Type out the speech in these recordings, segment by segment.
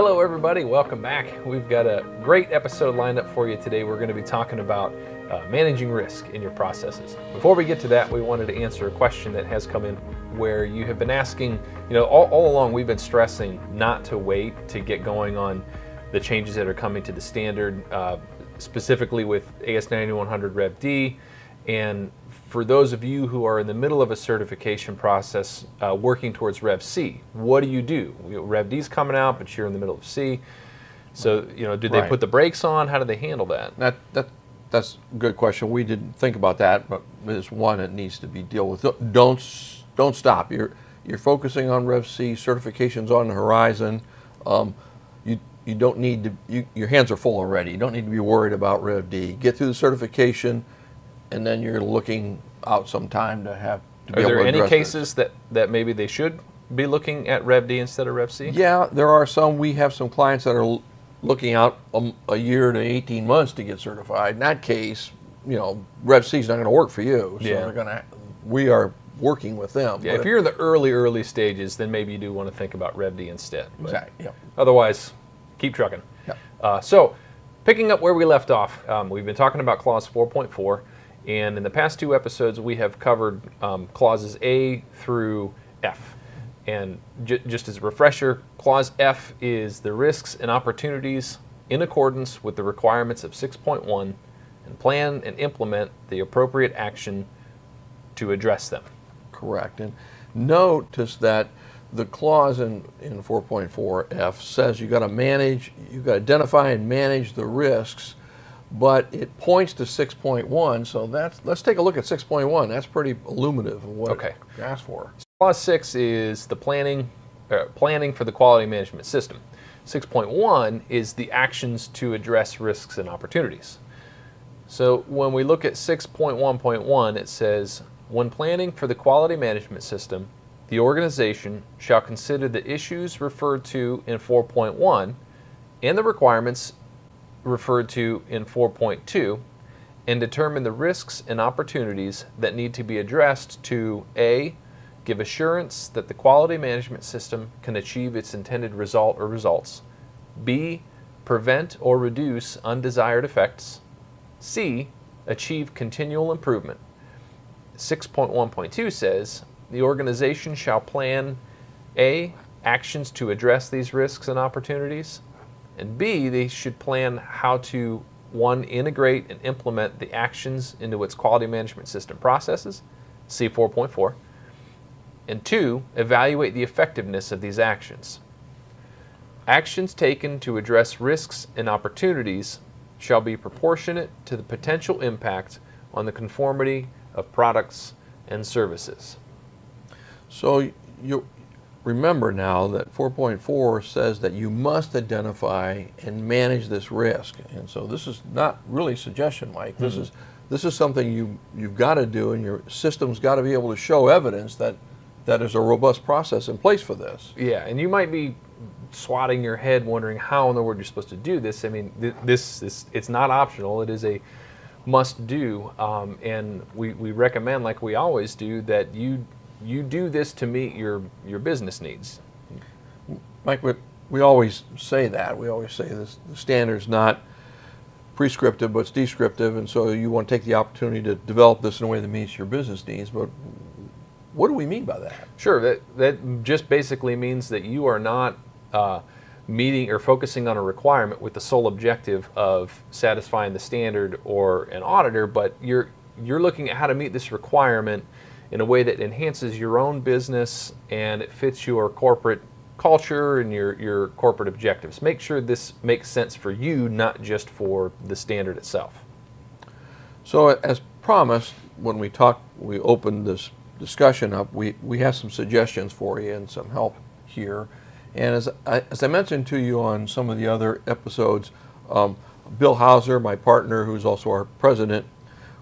Hello everybody, welcome back. We've got a great episode lined up for you today. We're going to be talking about managing risk in your processes. Before we get to that, we wanted to answer a question that has come in where you have been asking, all along we've been stressing not to wait to get going on the changes that are coming to the standard, specifically with AS9100 Rev D. And for those of you who are in the middle of a certification process working towards Rev C, what do you do? Rev D's coming out, but you're in the middle of C. So, do they put the brakes on? How do they handle that? That's a good question. We didn't think about that, but it's one that needs to be dealt with. Don't stop. You're focusing on Rev C. Certification's on the horizon. You don't need to. Your hands are full already. You don't need to be worried about Rev D. Get through the certification, and then you're looking out some time to have to be able to address. Are there any cases that maybe they should be looking at Rev D instead of Rev C? Yeah, there are some. We have some clients that are looking out a year to 18 months to get certified. In that case, Rev C is not going to work for you. So we are working with them. Yeah, if you're in the early stages, then maybe you do want to think about Rev D instead. Exactly. Yep. Otherwise, keep trucking. Yep. So, picking up where we left off, we've been talking about clause 4.4. And in the past two episodes, we have covered clauses A through F. And just as a refresher, clause F is the risks and opportunities in accordance with the requirements of 6.1 and plan and implement the appropriate action to address them. Correct. And notice that the clause in 4.4F says you got to identify and manage the risks, but it points to 6.1, so let's take a look at 6.1. That's pretty illuminative of what it asks for. Clause 6 is the planning for the quality management system. 6.1 is the actions to address risks and opportunities. So when we look at 6.1.1, it says, when planning for the quality management system, the organization shall consider the issues referred to in 4.1 and the requirements referred to in 4.2 and determine the risks and opportunities that need to be addressed to A, give assurance that the quality management system can achieve its intended result or results, B, prevent or reduce undesired effects, C, achieve continual improvement. 6.1.2 says the organization shall plan A, actions to address these risks and opportunities, and B, they should plan how to, 1, integrate and implement the actions into its quality management system processes, see 4.4, and 2, evaluate the effectiveness of these actions. Actions taken to address risks and opportunities shall be proportionate to the potential impact on the conformity of products and services. So you remember now that 4.4 says that you must identify and manage this risk, and so this is not really a suggestion, Mike. This is something you've got to do, and your system's got to be able to show evidence that there's a robust process in place for this. Yeah, and you might be swatting your head wondering how in the world you're supposed to do this. I mean, it's not optional. It is a must do, and we recommend, like we always do, that you do this to meet your business needs. Mike, we always say that. We always say this: the standard's not prescriptive, but it's descriptive, and so you want to take the opportunity to develop this in a way that meets your business needs. But what do we mean by that? Sure, that just basically means that you are not meeting or focusing on a requirement with the sole objective of satisfying the standard or an auditor, but you're looking at how to meet this requirement in a way that enhances your own business and it fits your corporate culture and your corporate objectives. Make sure this makes sense for you, not just for the standard itself. So as promised, when we opened this discussion up, we have some suggestions for you and some help here. And as I mentioned to you on some of the other episodes, Bill Hauser, my partner, who's also our president,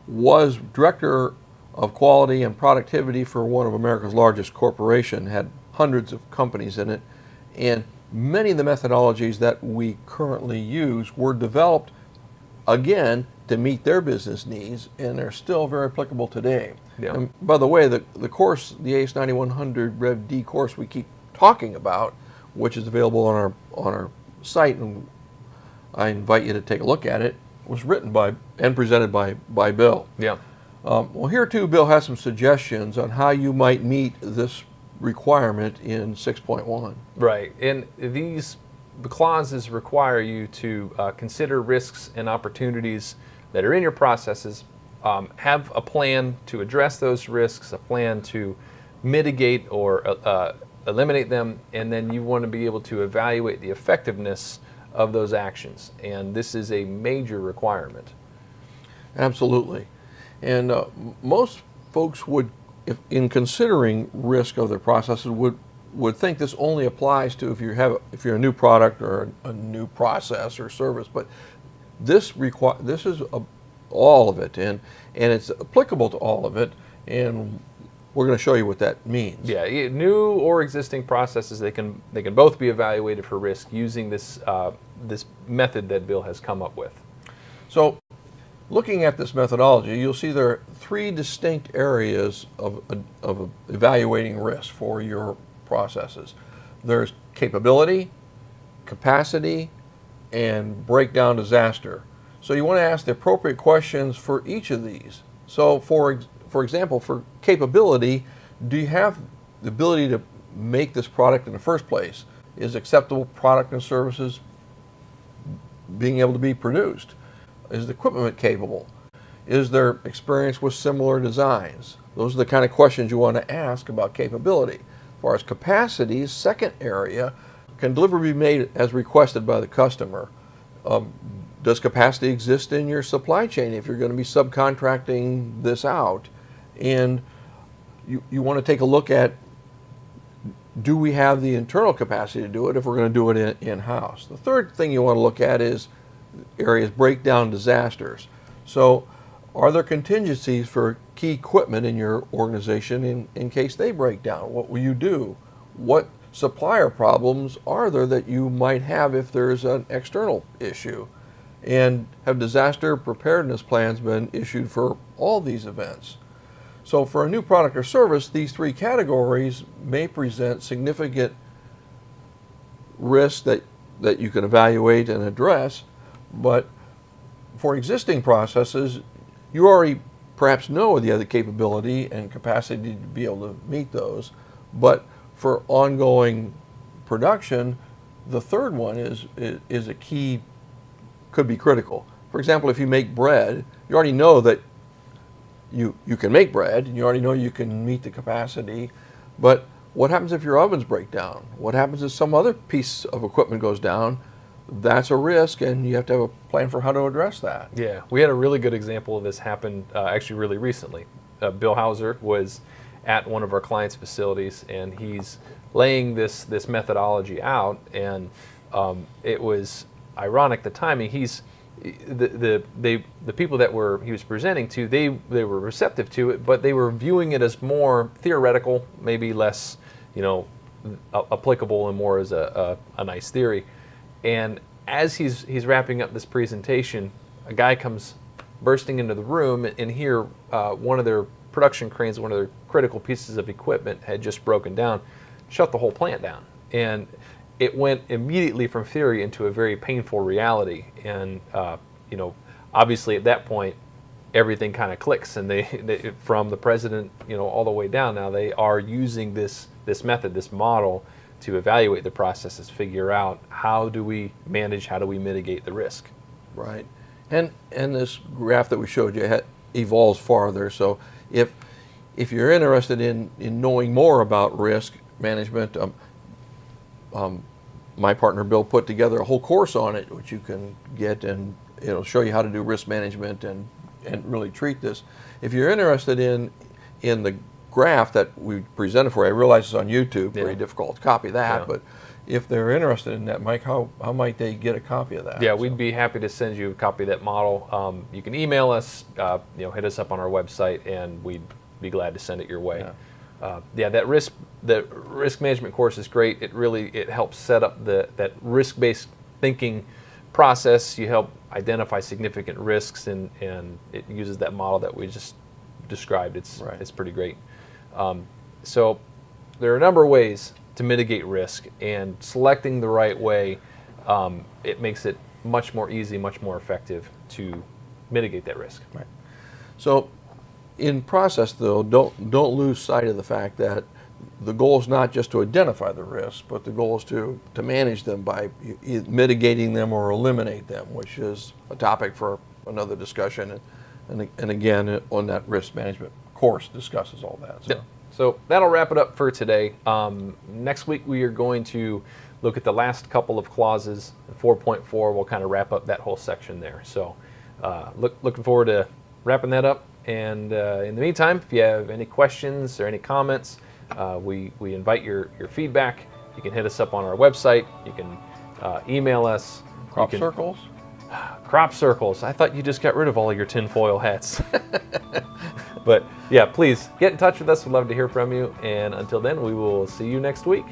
was director of quality and productivity for one of America's largest corporations, had hundreds of companies in it, and many of the methodologies that we currently use were developed, again, to meet their business needs, and they're still very applicable today. Yeah. And by the way, the course, the AS9100 Rev D course we keep talking about, which is available on our cite, and I invite you to take a look at it, was written by and presented by Bill. Yeah. Well, here too, Bill has some suggestions on how you might meet this requirement in 6.1. Right. And these clauses require you to consider risks and opportunities that are in your processes, have a plan to address those risks, a plan to mitigate or eliminate them, and then you want to be able to evaluate the effectiveness of those actions. And this is a major requirement. Absolutely. And most folks would, if in considering risk of their processes, would think this only applies to if you're a new product or a new process or service. But this is all of it, and it's applicable to all of it. And we're going to show you what that means. Yeah, new or existing processes, they can both be evaluated for risk using this this method that Bill has come up with. So, looking at this methodology, you'll see there are three distinct areas of evaluating risk for your processes. There's capability, capacity, and breakdown disaster. So you want to ask the appropriate questions for each of these. So for example, for capability, do you have the ability to make this product in the first place? Is acceptable product and services being able to be produced? Is the equipment capable? Is there experience with similar designs? Those are the kind of questions you want to ask about capability. As far as capacity, second area, can delivery be made as requested by the customer? Does capacity exist in your supply chain if you're going to be subcontracting this out? And you want to take a look at, do we have the internal capacity to do it if we're going to do it in-house? The third thing you want to look at is areas breakdown disasters. So are there contingencies for key equipment in your organization in case they break down? What will you do? What supplier problems are there that you might have if there's an external issue? And have disaster preparedness plans been issued for all these events? So for a new product or service, these three categories may present significant risks that you can evaluate and address. But for existing processes, you already perhaps know the other capability and capacity to be able to meet those. But for ongoing production, the third one is a key, could be critical. For example, if you make bread, you already know that you can make bread, and you already know you can meet the capacity. But what happens if your ovens break down? What happens if some other piece of equipment goes down? That's a risk, and you have to have a plan for how to address that. Yeah, we had a really good example of this happen actually really recently. Bill Hauser was at one of our clients' facilities, and he's laying this methodology out, and it was ironic the timing. The people that he was presenting to, they were receptive to it, but they were viewing it as more theoretical, maybe less, applicable and more as a nice theory. And as he's wrapping up this presentation, a guy comes bursting into the room, and here one of their production cranes, one of their critical pieces of equipment, had just broken down, shut the whole plant down. And it went immediately from theory into a very painful reality. And obviously at that point, everything kind of clicks, and they from the president, all the way down, now they are using this method, this model, to evaluate the processes, figure out how do we manage, how do we mitigate the risk. Right. And this graph that we showed you evolves farther. So if you're interested in knowing more about risk management, my partner Bill put together a whole course on it, which you can get, and it'll show you how to do risk management and really treat this. If you're interested in the graph that we presented for you, I realize it's on YouTube, very difficult to copy that, but if they're interested in that, Mike, how might they get a copy of that? Yeah, we'd be happy to send you a copy of that model. You can email us, hit us up on our website, and we'd be glad to send it your way. That risk management course is great. It helps set up that risk-based thinking process. You help identify significant risks, and it uses that model that we just described. It's pretty great. So there are a number of ways to mitigate risk, and selecting the right way it makes it much more easy, much more effective to mitigate that risk. Right. So, in process, though, don't lose sight of the fact that the goal is not just to identify the risks, but the goal is to manage them by mitigating them or eliminate them, which is a topic for another discussion. And again, on that risk management course discusses all that. So. Yeah. So that'll wrap it up for today. Next week we are going to look at the last couple of clauses. 4.4 will kind of wrap up that whole section there. So looking forward to wrapping that up. And in the meantime, if you have any questions or any comments, we invite your feedback. You can hit us up on our website. You can email us. Crop circles? Crop circles. I thought you just got rid of all of your tinfoil hats. But yeah, please get in touch with us. We'd love to hear from you. And until then, we will see you next week.